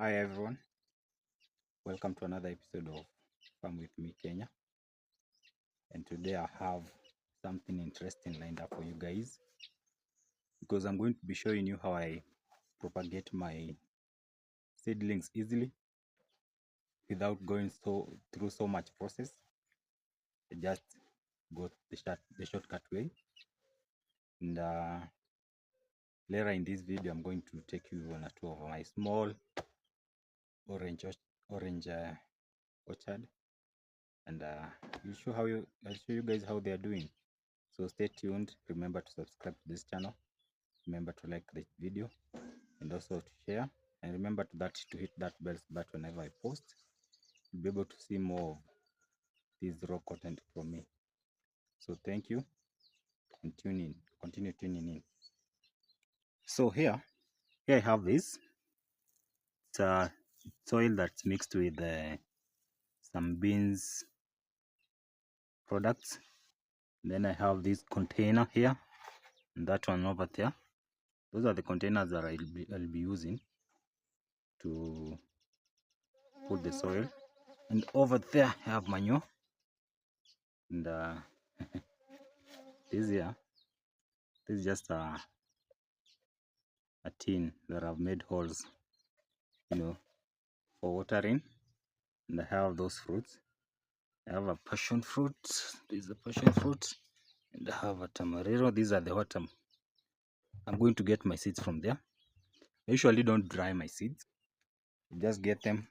Hi everyone, welcome to another episode of Farm with Me Kenya. And today I have something interesting lined up for you guys because I'm going to be showing you how I propagate my seedlings easily without going through so much process. I just go the shortcut way. And later in this video, I'm going to take you on a tour of my small orange orchard, and I'll show you guys how they are doing. So stay tuned. Remember to subscribe to this channel. Remember to like this video and also to share. And remember to hit that bell button whenever I post. You'll be able to see more of this raw content from me. So thank you and tune in. Continue tuning in. So here I have this. It's a soil that's mixed with some beans products. And then I have this container here and that one over there. Those are the containers that I'll be using to put the soil. And over there I have manure. And this is just a tin that I've made holes, for watering. And I have those fruits. I have a passion fruit. This is a passion fruit. And I have a tamarero. These are the water. I'm going to get my seeds from there. I usually don't dry my seeds. I just get them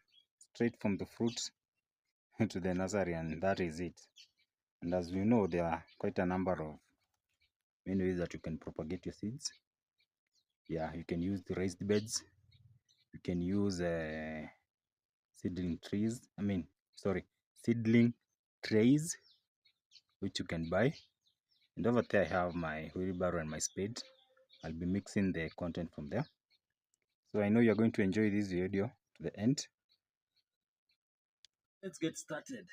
straight from the fruit to the nursery, and that is it. And as you know, there are quite a number of many ways that you can propagate your seeds. Yeah, you can use the raised beds. You can use seedling trays, which you can buy. And over there I have my wheelbarrow and my spade. I'll be mixing the content from there. So I know you're going to enjoy this video to the end. Let's get started.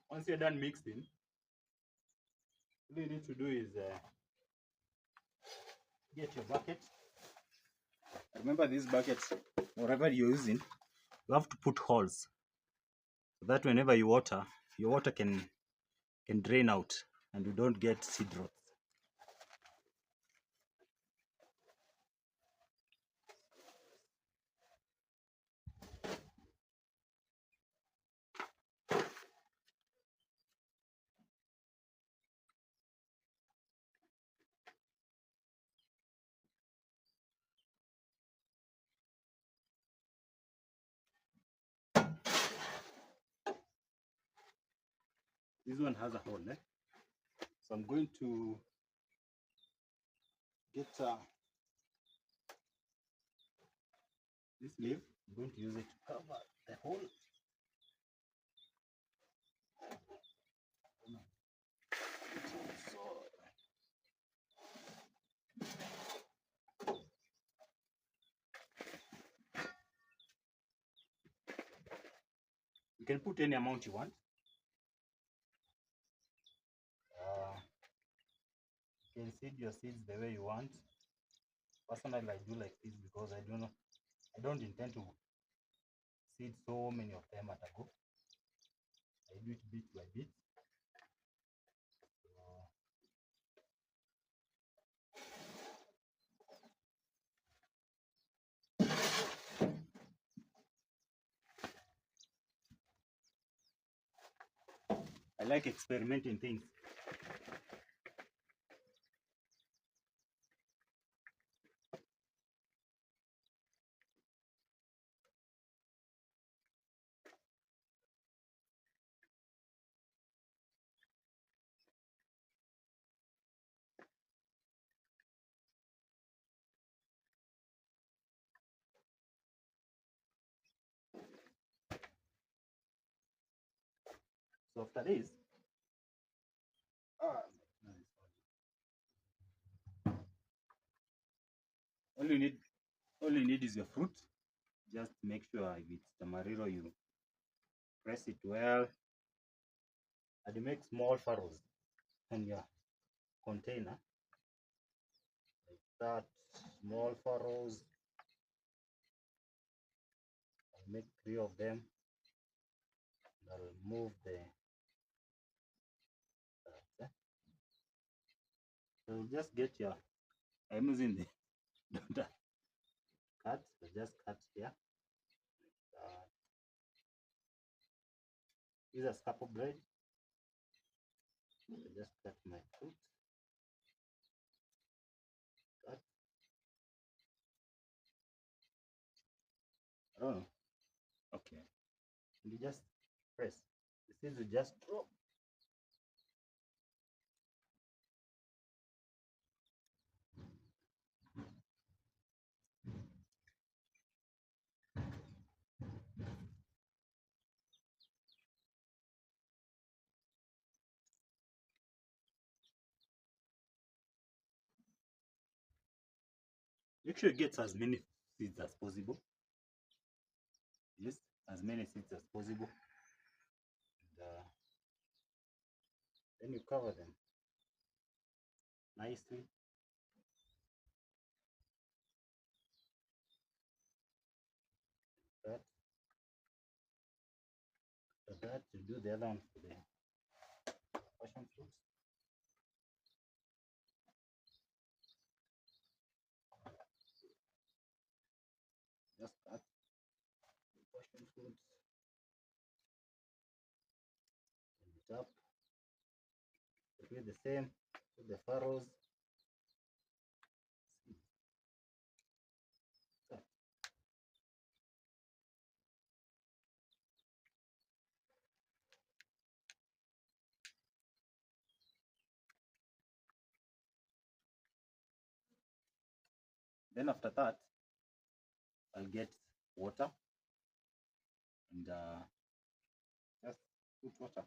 Once you're done mixing, all you need to do is get your bucket. Remember these buckets, whatever you're using, you have to put holes so that whenever you water, your water can drain out and you don't get seed rot. This one has a hole, eh? So I'm going to get this leaf. I'm going to use it to cover the hole. You can put any amount you want. You can seed your seeds the way you want. Personally, I do like this because I don't intend to seed so many of them at a go. I do it bit by bit. I like experimenting things. So after this, all you need is your fruit. Just make sure if it's tamariro, you press it well, and you make small furrows on your container, like that. Small furrows. I'll make 3 of them. I'll move the so just get your, I'm using the cut, so just cut here. Use a scalpel blade. So just cut my fruit. Cut. Oh, okay. And you just press. The seeds will just drop. Make sure you get as many seeds as possible. Yes, as many seeds as possible. And, then you cover them nicely. That. For that, you do the other one for the passion fruits. Just cut the passion fruits. And it up. Do the same with the furrows. Cut. Then after that, I'll get water and just put water.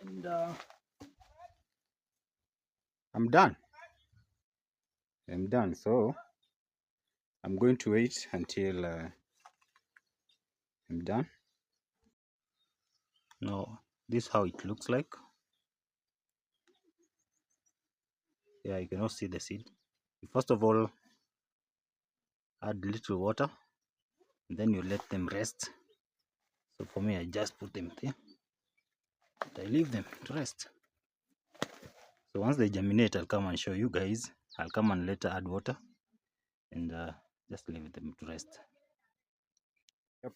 And I'm done. I'm done. So I'm going to wait until I'm done. Now, this is how it looks like. Yeah, you can also see the seed. First of all, add little water, and then you let them rest. So for me, I just put them there, and I leave them to rest. So once they germinate, I'll come and show you guys. I'll come and later add water and just leave them to rest. Yep.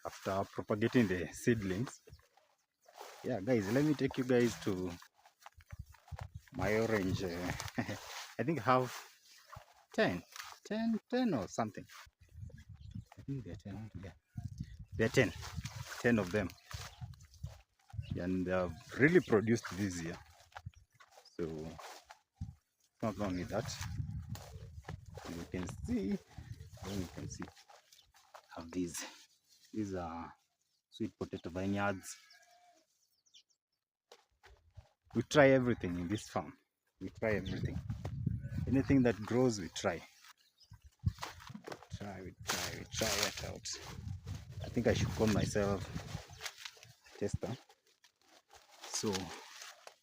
After propagating the seedlings, yeah, guys, let me take you guys to my orange. I think I have 10 or something. I think they're 10 altogether. They're 10 of them, and they've really produced this year. So not only that, you can see, have these are sweet potato vineyards. We try everything in this farm. We try everything. Anything that grows, we try. We try it out. I think I should call myself a tester. So,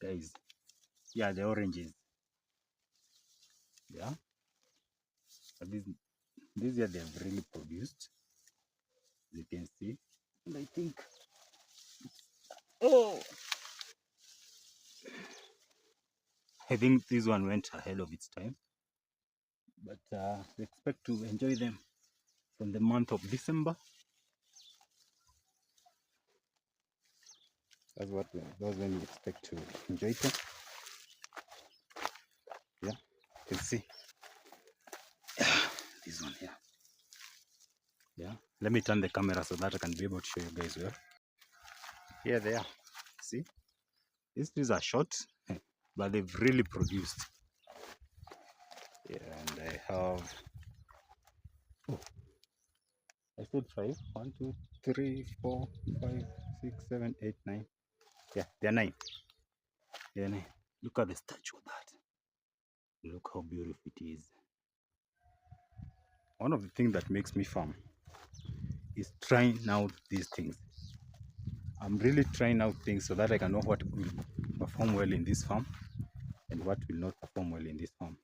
guys, yeah, the oranges. Yeah, but this year they have really produced, as you can see. And I think, I think this one went ahead of its time. But we expect to enjoy them from the month of December. That's when we expect to enjoy them. Yeah, you can see this one here. Yeah, let me turn the camera so that I can be able to show you guys well. Here they are. See, these trees are short, but they've really produced. Yeah, and I have, I said 5. 1, 2, 3, 4, 5, 6, 7, 8, 9. Yeah, they're 9. They're 9. Look at the statue of that. Look how beautiful it is. One of the things that makes me farm is trying out these things. I'm really trying out things so that I can know what will perform well in this farm and what will not perform well in this farm.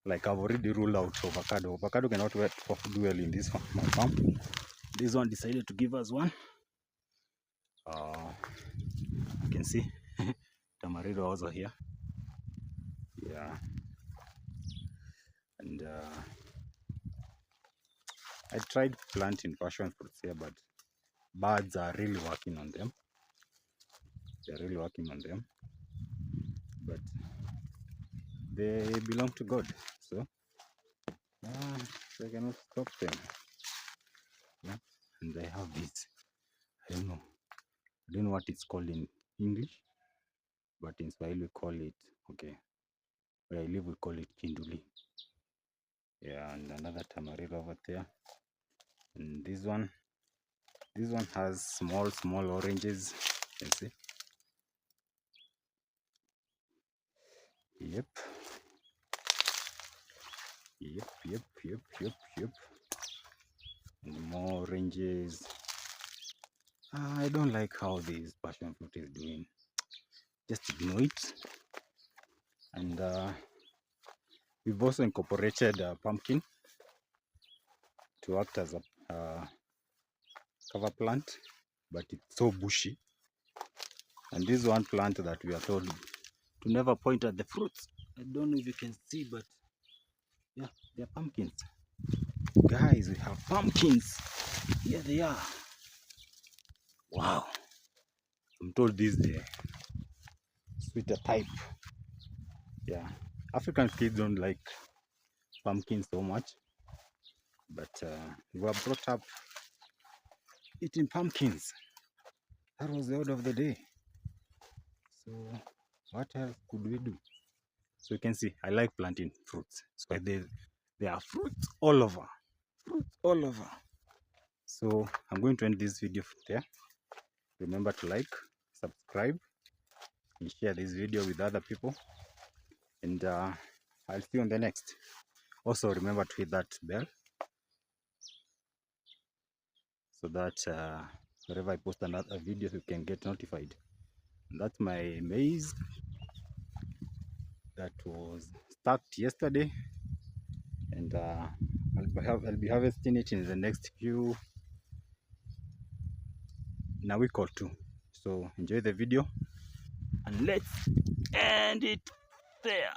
Like I've already ruled out avocado. Avocado cannot do well in this farm. This one decided to give us one. You can see Tamarindo also here. Yeah. And I tried planting passion fruits here, but birds are really working on them. They're really working on them. But they belong to God. So I cannot stop them. Yeah. And I have this. I don't know what it's called in English, but in Swahili we call it, okay, where I live we call it kinduli. Yeah, and another tamarindo over there. And this one has small oranges. You see? Yep. And more oranges. I don't like how this passion fruit is doing. Just ignore it. And we've also incorporated a pumpkin to act as a cover plant, but it's so bushy. And this is one plant that we are told to never point at the fruits. I don't know if you can see, but yeah, they're pumpkins. Guys, we have pumpkins. Here they are. Wow. I'm told this is the sweeter type. Yeah. African kids don't like pumpkins so much, but we were brought up eating pumpkins. That was the order of the day. So what else could we do? So you can see I like planting fruits. So there are fruits all over. Fruits all over. So I'm going to end this video there. Remember to like, subscribe, and share this video with other people. And I'll see you on the next. Also remember to hit that bell so that whenever I post another video you can get notified. And that's my maize that was stacked yesterday, and I'll be harvesting it in the next in a week or 2. So enjoy the video and let's end it there.